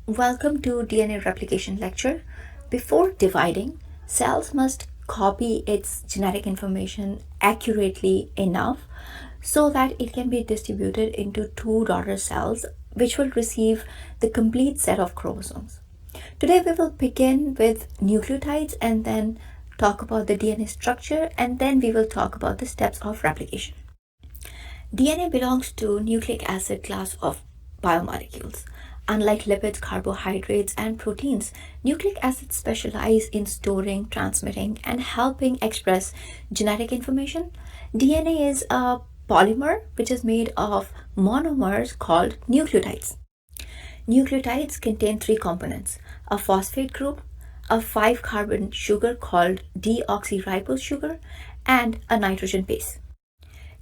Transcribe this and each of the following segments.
Welcome to DNA replication lecture. Before dividing, cells must copy its genetic information accurately enough so that it can be distributed into two daughter cells which will receive the complete set of chromosomes. Today we will begin with nucleotides and then talk about the DNA structure, and then we will talk about the steps of replication. DNA belongs to nucleic acid class of biomolecules. Unlike lipids, carbohydrates, and proteins, nucleic acids specialize in storing, transmitting, and helping express genetic information. DNA is a polymer which is made of monomers called nucleotides. Nucleotides contain three components: a phosphate group, a 5-carbon sugar called deoxyribose sugar, and a nitrogen base.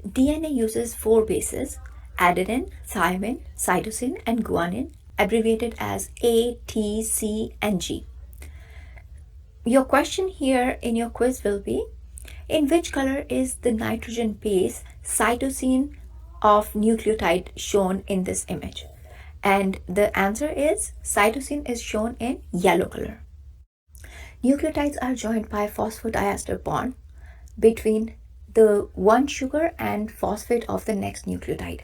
DNA uses 4 bases: adenine, thymine, cytosine, and guanine, abbreviated as A, T, C, and G. Your question here in your quiz will be, in which color is the nitrogen base cytosine of nucleotide shown in this image? And the answer is cytosine is shown in yellow color. Nucleotides are joined by phosphodiester bond between the one sugar and phosphate of the next nucleotide.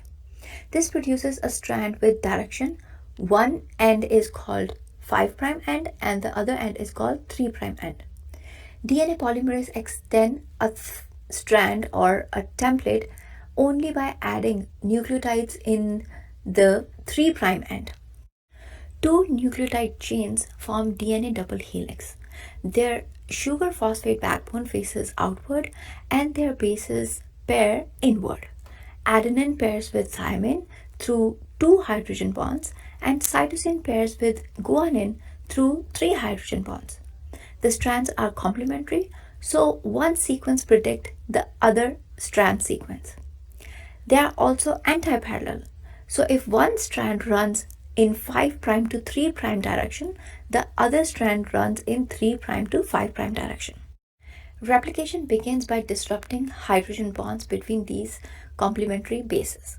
This produces a strand with direction. One end is called 5' end and the other end is called 3' end. DNA polymerase extend a strand or a template only by adding nucleotides in the 3' end. Two nucleotide chains form DNA double helix. Their sugar phosphate backbone faces outward and their bases pair inward. Adenine pairs with thymine through 2 hydrogen bonds and cytosine pairs with guanine through 3 hydrogen bonds. The strands are complementary, so one sequence predicts the other strand sequence. They are also anti-parallel, so if one strand runs in 5' to 3' direction, the other strand runs in 3' to 5' direction. Replication begins by disrupting hydrogen bonds between these complementary bases.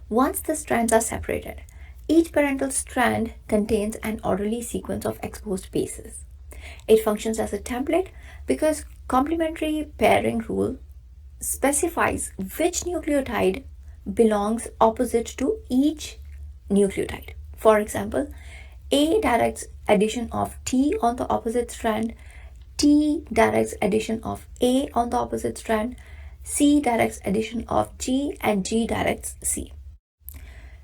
Once the strands are separated, each parental strand contains an orderly sequence of exposed bases. It functions as a template because complementary pairing rule specifies which nucleotide belongs opposite to each nucleotide. For example, A directs addition of T on the opposite strand, T directs addition of A on the opposite strand, C directs addition of G, and G directs C.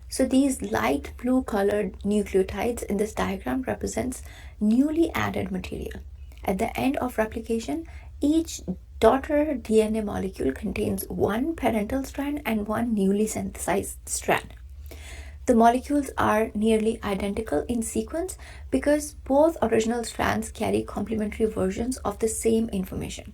So these light blue colored nucleotides in this diagram represents newly added material. At the end of replication, each daughter DNA molecule contains one parental strand and one newly synthesized strand. The molecules are nearly identical in sequence because both original strands carry complementary versions of the same information.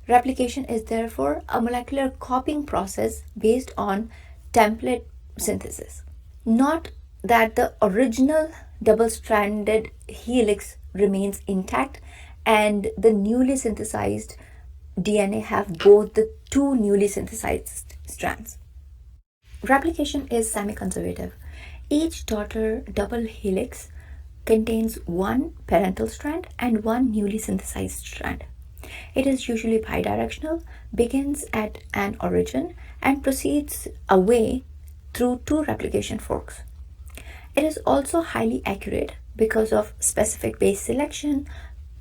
Replication is therefore a molecular copying process based on template synthesis. Note that the original double-stranded helix remains intact and the newly synthesized DNA have both the two newly synthesized strands. Replication is semi-conservative. Each daughter double helix contains one parental strand and one newly synthesized strand. It is usually bidirectional, begins at an origin, and proceeds away through two replication forks. It is also highly accurate because of specific base selection,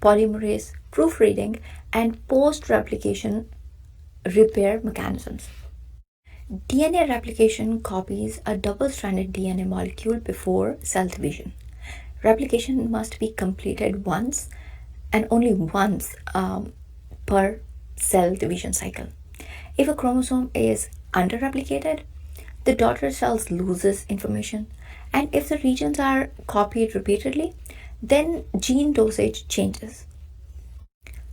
polymerase proofreading, and post-replication repair mechanisms. DNA replication copies a double-stranded DNA molecule before cell division. Replication must be completed once and only once per cell division cycle. If a chromosome is under-replicated, the daughter cells loses information, and if the regions are copied repeatedly, then gene dosage changes.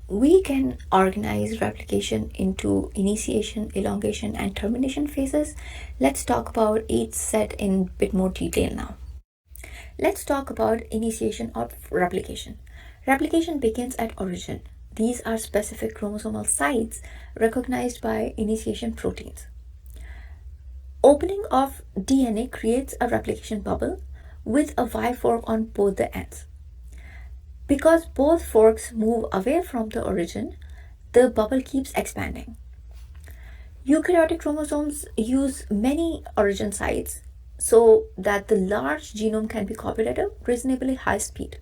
We can organize replication into initiation, elongation, and termination phases. Let's talk about each set in a bit more detail now. Let's talk about initiation of replication. Replication begins at origin. These are specific chromosomal sites recognized by initiation proteins. Opening of DNA creates a replication bubble with a Y fork on both the ends. Because both forks move away from the origin, the bubble keeps expanding. Eukaryotic chromosomes use many origin sites so that the large genome can be copied at a reasonably high speed.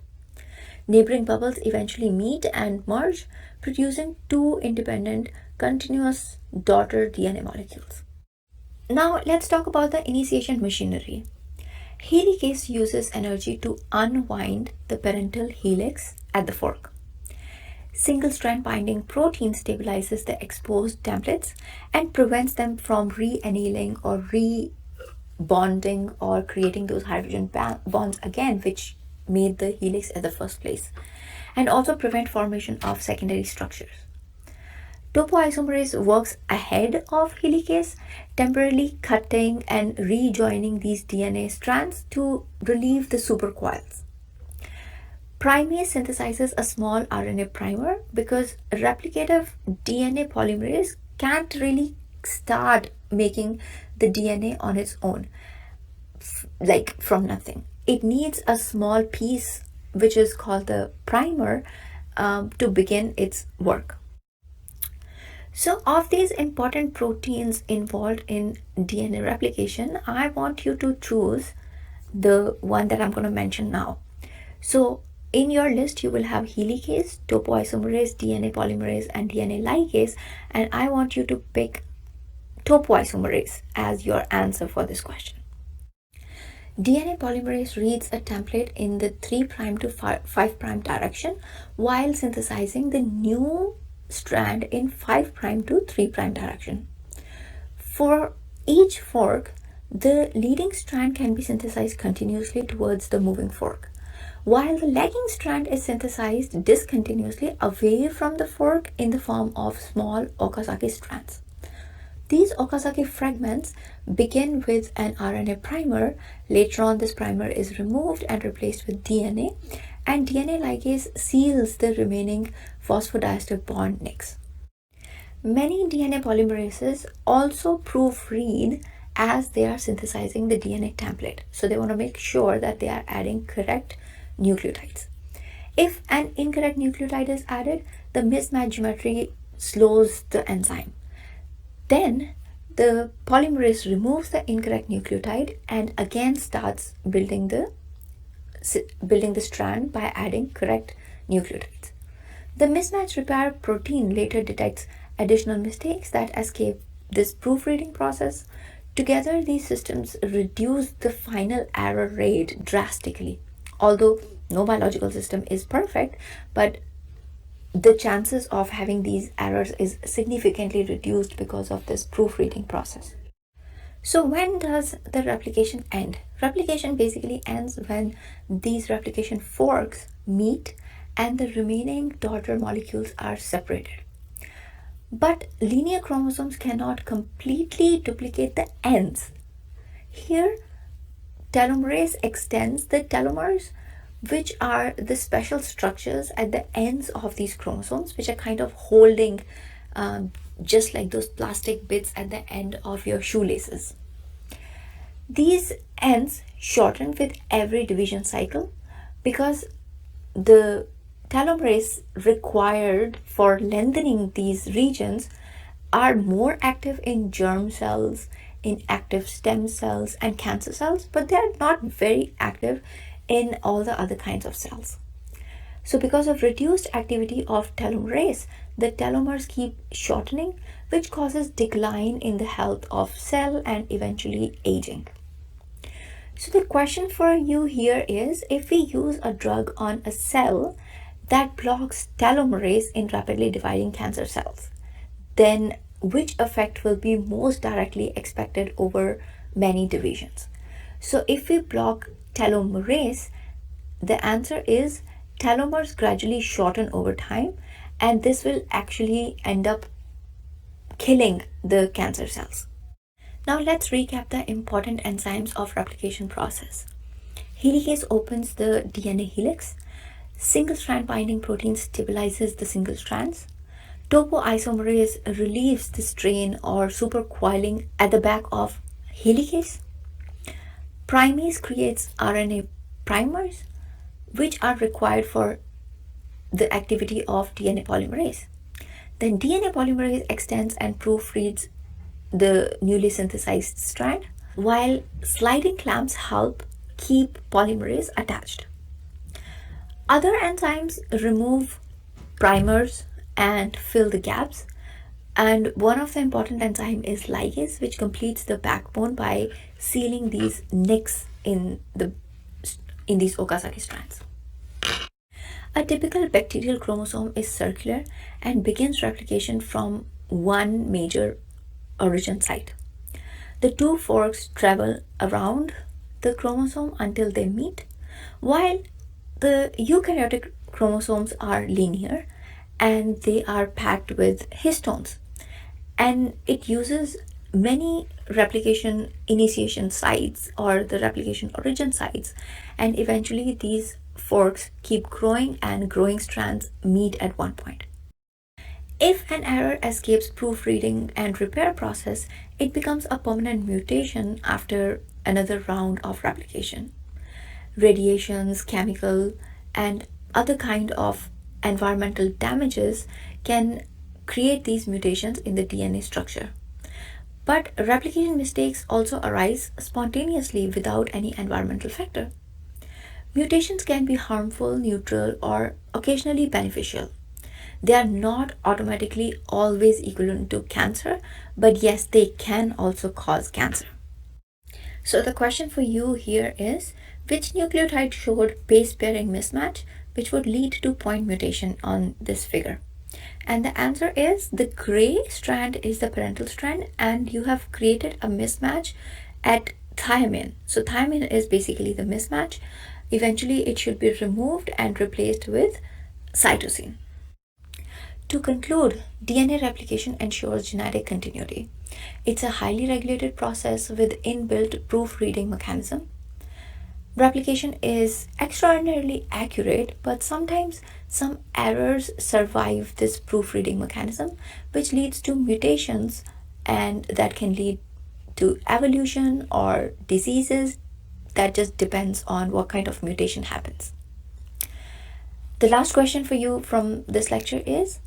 Neighboring bubbles eventually meet and merge, producing two independent, continuous daughter DNA molecules. Now let's talk about the initiation machinery. Helicase uses energy to unwind the parental helix at the fork. Single-strand binding protein stabilizes the exposed templates and prevents them from re-annealing or re-bonding or creating those hydrogen bonds again, which made the helix at the first place, and also prevent formation of secondary structures. Topoisomerase works ahead of helicase, temporarily cutting and rejoining these DNA strands to relieve the supercoils. Primase synthesizes a small RNA primer because replicative DNA polymerase can't really start making the DNA on its own, like from nothing. It needs a small piece, which is called the primer, to begin its work. So, of these important proteins involved in DNA replication, I want you to choose the one that I'm going to mention now. So, in your list, you will have helicase, topoisomerase, DNA polymerase, and DNA ligase, and I want you to pick topoisomerase as your answer for this question. DNA polymerase reads a template in the 3' to 5' direction while synthesizing the new strand in 5' to 3' direction. For each fork, the leading strand can be synthesized continuously towards the moving fork, while the lagging strand is synthesized discontinuously away from the fork in the form of small Okazaki strands. These Okazaki fragments begin with an RNA primer. Later on, this primer is removed and replaced with DNA, and DNA ligase seals the remaining phosphodiester bond nicks. Many DNA polymerases also proofread as they are synthesizing the DNA template, so they want to make sure that they are adding correct nucleotides. If an incorrect nucleotide is added, the mismatch geometry slows the enzyme. Then the polymerase removes the incorrect nucleotide and again starts building the strand by adding correct nucleotides. The mismatch repair protein later detects additional mistakes that escape this proofreading process. Together, these systems reduce the final error rate drastically. Although no biological system is perfect, but the chances of having these errors is significantly reduced because of this proofreading process. So when does the replication end? Replication basically ends when these replication forks meet and the remaining daughter molecules are separated. But linear chromosomes cannot completely duplicate the ends. Here, telomerase extends the telomers, which are the special structures at the ends of these chromosomes, which are kind of holding just like those plastic bits at the end of your shoelaces. These ends shorten with every division cycle because the telomerase required for lengthening these regions are more active in germ cells, in active stem cells and cancer cells, but they are not very active in all the other kinds of cells. So because of reduced activity of telomerase, the telomers keep shortening, which causes decline in the health of cell and eventually aging. So the question for you here is, if we use a drug on a cell that blocks telomerase in rapidly dividing cancer cells, then which effect will be most directly expected over many divisions? So if we block telomerase, the answer is telomers gradually shorten over time, and this will actually end up killing the cancer cells. Now let's recap the important enzymes of replication process. Helicase opens the DNA helix. Single-strand binding protein stabilizes the single strands. Topoisomerase relieves the strain or supercoiling at the back of helicase. Primase creates RNA primers, which are required for the activity of DNA polymerase. Then DNA polymerase extends and proofreads the newly synthesized strand, while sliding clamps help keep polymerase attached. Other enzymes remove primers and fill the gaps, and one of the important enzymes is ligase, which completes the backbone by sealing these nicks in these Okazaki strands. A typical bacterial chromosome is circular and begins replication from one major origin site. The two forks travel around the chromosome until they meet, while the eukaryotic chromosomes are linear and they are packed with histones. And it uses many replication initiation sites or the replication origin sites, and eventually these forks keep growing and growing strands meet at one point. If an error escapes proofreading and repair process, it becomes a permanent mutation after another round of replication. Radiations, chemical, and other kind of environmental damages can create these mutations in the DNA structure. But replication mistakes also arise spontaneously without any environmental factor. Mutations can be harmful, neutral, or occasionally beneficial. They are not automatically always equivalent to cancer, but yes, they can also cause cancer. So the question for you here is, which nucleotide showed base pairing mismatch, which would lead to point mutation on this figure? And the answer is the gray strand is the parental strand, and you have created a mismatch at thymine. So thymine is basically the mismatch. Eventually it should be removed and replaced with cytosine. To conclude, DNA replication ensures genetic continuity. It's a highly regulated process with inbuilt proofreading mechanism. Replication is extraordinarily accurate, but sometimes some errors survive this proofreading mechanism, which leads to mutations, and that can lead to evolution or diseases. That just depends on what kind of mutation happens. The last question for you from this lecture is,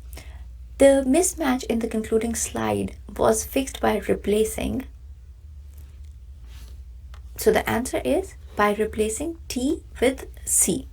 the mismatch in the concluding slide was fixed by replacing. So the answer is by replacing T with C.